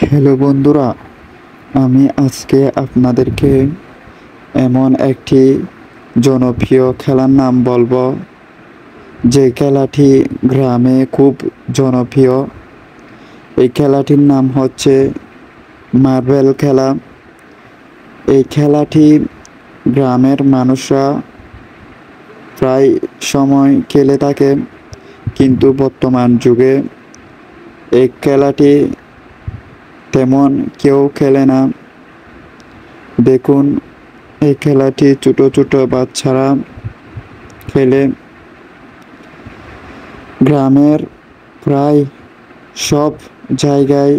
Hello বন্ধুরা, আমি আজকে আপনাদেরকে এমন একটি জনপ্রিয় খেলার নাম বলবো, যে খেলাটি গ্রামে খুব জনপ্রিয়। এই খেলাটির নাম হচ্ছে মার্বেল খেলা। এই খেলাটি গ্রামের মানুষরা প্রায় সময় খেলে থাকে, কিন্তু বর্তমান যুগে এই খেলাটি তেমন কেউ খেলে না। দেখুন, এই খেলাটি ছোট ছোট বাচ্চারা খেলে। গ্রামের প্রায় সব জায়গায়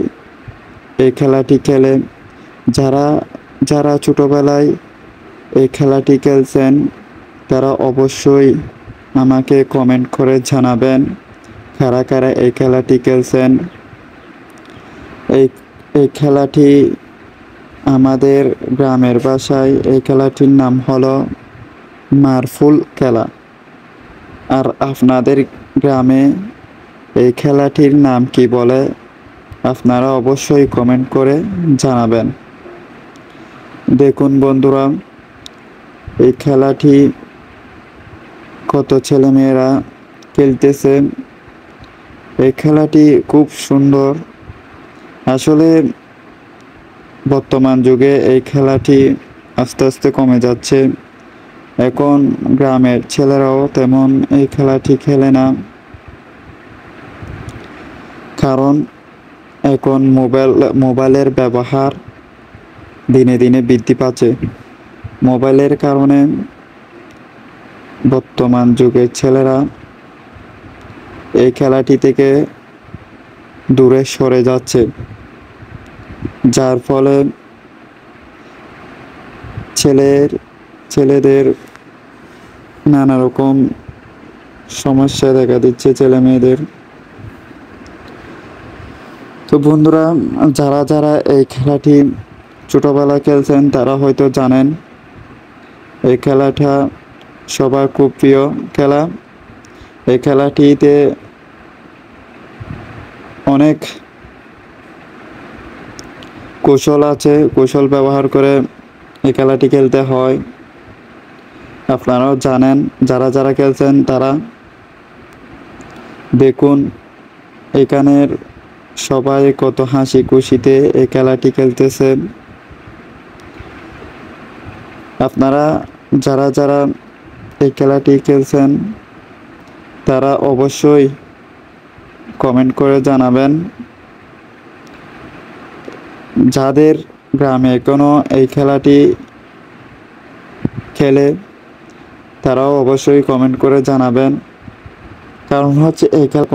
এই খেলাটি খেলে। যারা যারা ছোটবেলায় এই খেলাটি খেলছেন, তারা অবশ্যই আমাকে কমেন্ট করে জানাবেন কারা কারা এই খেলাটি খেলছেন। এই এই খেলাটি আমাদের গ্রামের ভাষায় এই খেলাটির নাম হলো মার্বেল খেলা। আর আপনাদের গ্রামে এই খেলাটির নাম কি বলে, আপনারা অবশ্যই কমেন্ট করে জানাবেন। দেখুন বন্ধুরা, এই খেলাটি কত ছেলেমেয়েরা খেলতেছে। এই খেলাটি খুব সুন্দর। আসলে বর্তমান যুগে এই খেলাটি আস্তে আস্তে কমে যাচ্ছে। এখন গ্রামের ছেলেরাও তেমন এই খেলাটি খেলে না, কারণ এখন মোবাইলের ব্যবহার দিনে দিনে বৃদ্ধি পাচ্ছে। মোবাইলের কারণে বর্তমান যুগের ছেলেরা এই খেলাটি থেকে দূরে সরে যাচ্ছে, যার ফলে ছেলেদের নানা রকম সমস্যা দেখা দিচ্ছে ছেলে মেয়েদের। তো বন্ধুরা, যারা যারা এই খেলাটি ছোটবেলায় খেলছেন, তারা হয়তো জানেন এই খেলাটা সবার খুব প্রিয় খেলা। এই খেলাটিতে অনেক কৌশল আছে, কৌশল ব্যবহার করে এই খেলাটি খেলতে হয়। আপনারাও জানেন, যারা যারা খেলছেন তারা। দেখুন, এখানের সবাই কত হাসি খুশিতে এই খেলাটি খেলতেছে। আপনারা যারা যারা এই খেলাটি খেলছেন, তারা অবশ্যই কমেন্ট করে জানাবেন। যাদের গ্রামে এখনো এই খেলাটি খেলে, তারাও অবশ্যই কমেন্ট করে জানাবেন। কারণ হচ্ছে এই খেলা